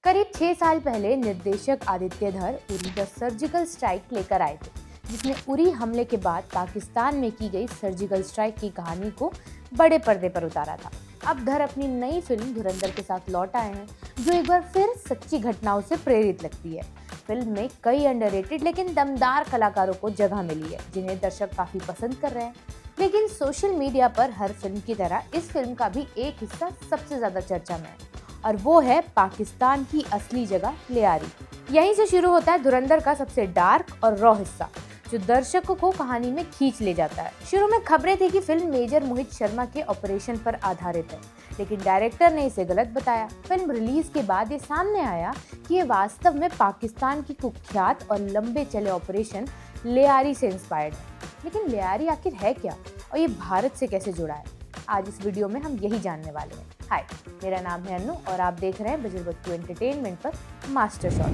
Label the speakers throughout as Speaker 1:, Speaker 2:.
Speaker 1: करीब 6 साल पहले निर्देशक आदित्य धर उरी द सर्जिकल स्ट्राइक लेकर आए थे, जिसमें उरी हमले के बाद पाकिस्तान में की गई सर्जिकल स्ट्राइक की कहानी को बड़े पर्दे पर उतारा था। अब धर अपनी नई फिल्म धुरंधर के साथ लौट आए हैं, जो एक बार फिर सच्ची घटनाओं से प्रेरित लगती है। फिल्म में कई अंडररेटेड लेकिन दमदार कलाकारों को जगह मिली है, जिन्हें दर्शक काफी पसंद कर रहे हैं। लेकिन सोशल मीडिया पर हर फिल्म की तरह इस फिल्म का भी एक हिस्सा सबसे ज्यादा चर्चा में है, और वो है पाकिस्तान की असली जगह लियारी। यहीं से शुरू होता है धुरंधर का सबसे डार्क और रॉ हिस्सा, जो दर्शकों को कहानी में खींच ले जाता है। शुरू में खबरें थी कि फिल्म मेजर मोहित शर्मा के ऑपरेशन पर आधारित है, लेकिन डायरेक्टर ने इसे गलत बताया। फिल्म रिलीज के बाद ये सामने आया कि ये वास्तव में पाकिस्तान की कुख्यात और लंबे चले ऑपरेशन लियारी से इंस्पायर्ड है। लेकिन लियारी आखिर है क्या और ये भारत से कैसे जुड़ा है? आज इस वीडियो में हम यही जानने वाले हैं। हाय, मेरा नाम है अन्नू और आप देख रहे हैं बजरबट्टू एंटरटेनमेंट पर मास्टर शॉट।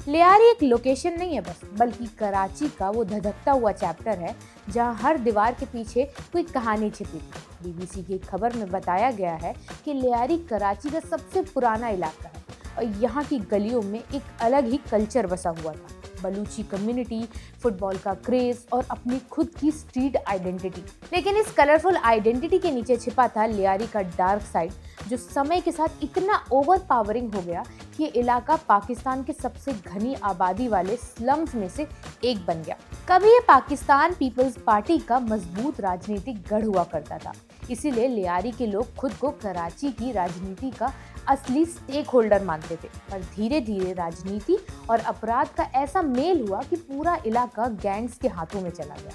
Speaker 1: लियारी एक लोकेशन नहीं है बस, बल्कि कराची का वो धधकता हुआ चैप्टर है जहां हर दीवार के पीछे कोई कहानी छिपी थी। बीबीसी की खबर में बताया गया है कि लियारी कराची का सबसे पुराना इलाका है और यहाँ की गलियों में एक अलग ही कल्चर बसा हुआ था। बलूची कम्युनिटी, फुटबॉल का क्रेज और अपनी खुद की स्ट्रीट आइडेंटिटी। लेकिन इस कलरफुल आइडेंटिटी के नीचे छिपा था लियारी का डार्क साइड, जो समय के साथ इतना ओवरपावरिंग हो गया कि ये इलाका पाकिस्तान के सबसे घनी आबादी वाले स्लम्स में से एक बन गया। कभी ये पाकिस्तान पीपल्स पार्टी का मजबूत राजनीतिक गढ़ हुआ करता था, इसीलिए लियारी के लोग खुद को कराची की राजनीति का असली स्टेक होल्डर मानते थे। पर धीरे धीरे राजनीति और अपराध का ऐसा मेल हुआ कि पूरा इलाका गैंग्स के हाथों में चला गया।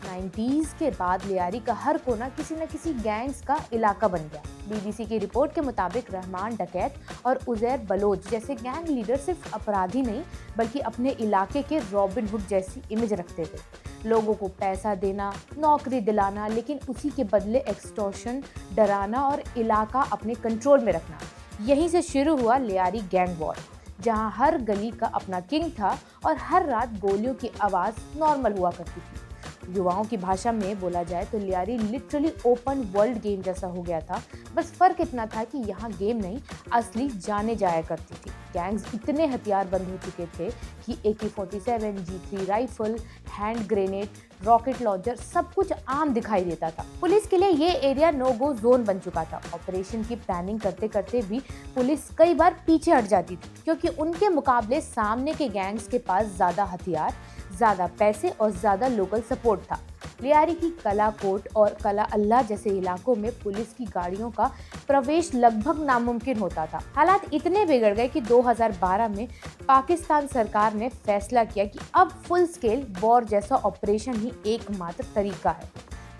Speaker 1: 90s के बाद लियारी का हर कोना किसी न किसी गैंग्स का इलाका बन गया। बीबीसी की रिपोर्ट के मुताबिक रहमान डकैत और उजैर बलोच जैसे गैंग लीडर सिर्फ अपराधी नहीं, बल्कि अपने इलाके के रॉबिन हुड जैसी इमेज रखते थे। लोगों को पैसा देना, नौकरी दिलाना, लेकिन उसी के बदले एक्सटॉर्शन, डराना और इलाका अपने कंट्रोल में रखना। यहीं से शुरू हुआ लियारी गैंग वॉर, जहां हर गली का अपना किंग था और हर रात गोलियों की आवाज़ नॉर्मल हुआ करती थी। युवाओं की भाषा में बोला जाए तो Lyari literally open world game जैसा हो गया था। बस फर्क इतना था कि यहाँ गेम नहीं, असली जाने जाया करती थी। गैंग्स इतने हथियार बंद हो चुके थे कि AK-47, G3 rifle, hand grenade, rocket launcher सब कुछ आम दिखाई देता था। पुलिस के लिए ये एरिया नो गो जोन बन चुका था। ऑपरेशन की प्लानिंग करते करते भी पुलिस कई बार पीछे हट जाती थी, क्योंकि उनके मुकाबले सामने के गैंग्स के पास ज्यादा हथियार, ज्यादा पैसे और ज्यादा लोकल सपोर्ट था। लियारी की कला कोट और कला अल्लाह जैसे इलाकों में पुलिस की गाड़ियों का प्रवेश लगभग नामुमकिन होता था। हालात इतने बिगड़ गए कि 2012 में पाकिस्तान सरकार ने फैसला किया कि अब फुल स्केल वॉर जैसा ऑपरेशन ही एकमात्र तरीका है।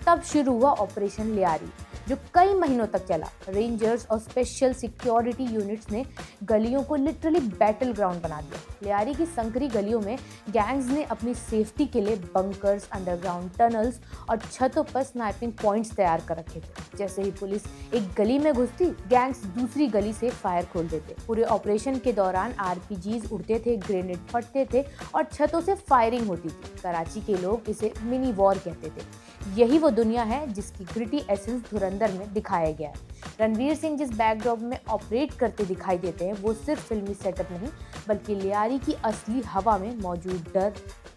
Speaker 1: तब शुरू हुआ ऑपरेशन लियारी, जो कई महीनों तक चला। रेंजर्स और स्पेशल सिक्योरिटी यूनिट्स ने गलियों को लिटरली बैटल ग्राउंड बना दिया। लियारी की संकरी गलियों में गैंग्स ने अपनी सेफ्टी के लिए बंकर्स, अंडरग्राउंड टनल्स और छतों पर स्नाइपिंग पॉइंट्स तैयार कर रखे थे। जैसे ही पुलिस एक गली में घुसती, गैंग्स दूसरी गली से फायर खोल देते। पूरे ऑपरेशन के दौरान RPGs उड़ते थे, ग्रेनेड फटते थे और छतों से फायरिंग होती थी। कराची के लोग इसे मिनी वॉर कहते थे। यही वो दुनिया है जिसकी ग्रिटी एसेंस धुरंधर में दिखाया गया है। रणवीर सिंह जिस बैकड्रॉप में ऑपरेट करते दिखाई देते हैं, वो सिर्फ फिल्मी सेटअप नहीं, बल्कि लियारी की असली हवा में मौजूद डर,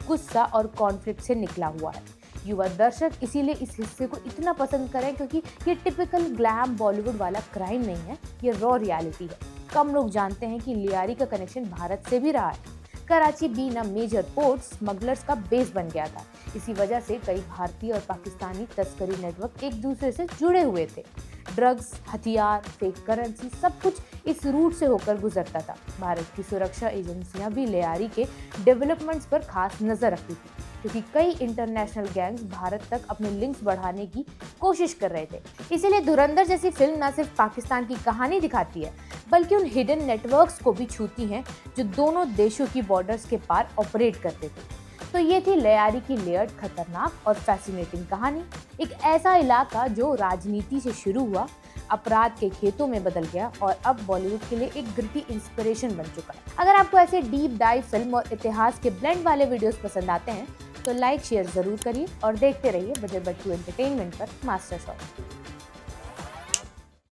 Speaker 1: गुस्सा और कॉन्फ्लिक्ट से निकला हुआ है। युवा दर्शक इसीलिए इस हिस्से को इतना पसंद करें, क्योंकि ये टिपिकल ग्लैम बॉलीवुड वाला क्राइम नहीं है, ये रॉ रियलिटी है। कम लोग जानते हैं कि लियारी का कनेक्शन भारत से भी रहा है। Karachi being a major port smugglers का बेस बन गया था। इसी वजह से कई भारतीय और पाकिस्तानी तस्करी नेटवर्क एक दूसरे से जुड़े हुए थे। ड्रग्स, हथियार, फेक करेंसी सब कुछ इस रूट से होकर गुजरता था। भारत की सुरक्षा एजेंसियां भी लियारी के डेवलपमेंट्स पर खास नजर रखती थी, क्योंकि कई इंटरनेशनल गैंग्स भारत तक अपने लिंक्स बढ़ाने की कोशिश कर रहे थे। इसीलिए धुरंधर जैसी फिल्म न सिर्फ पाकिस्तान की कहानी दिखाती है, बल्कि उन हिडन नेटवर्क्स को भी छूती हैं जो दोनों देशों की बॉर्डर्स के पार ऑपरेट करते थे। तो ये थी लियारी की लेयर्ड, खतरनाक और फैसिनेटिंग कहानी। एक ऐसा इलाका जो राजनीति से शुरू हुआ, अपराध के खेतों में बदल गया और अब बॉलीवुड के लिए एक ग्रिटी इंस्पिरेशन बन चुका है। अगर आपको ऐसे डीप डाइव फिल्म और इतिहास के ब्लेंड वाले वीडियोस पसंद आते हैं तो लाइक शेयर जरूर करिए और देखते रहिए बजरबट्टू एंटरटेनमेंट पर मास्टर शॉट।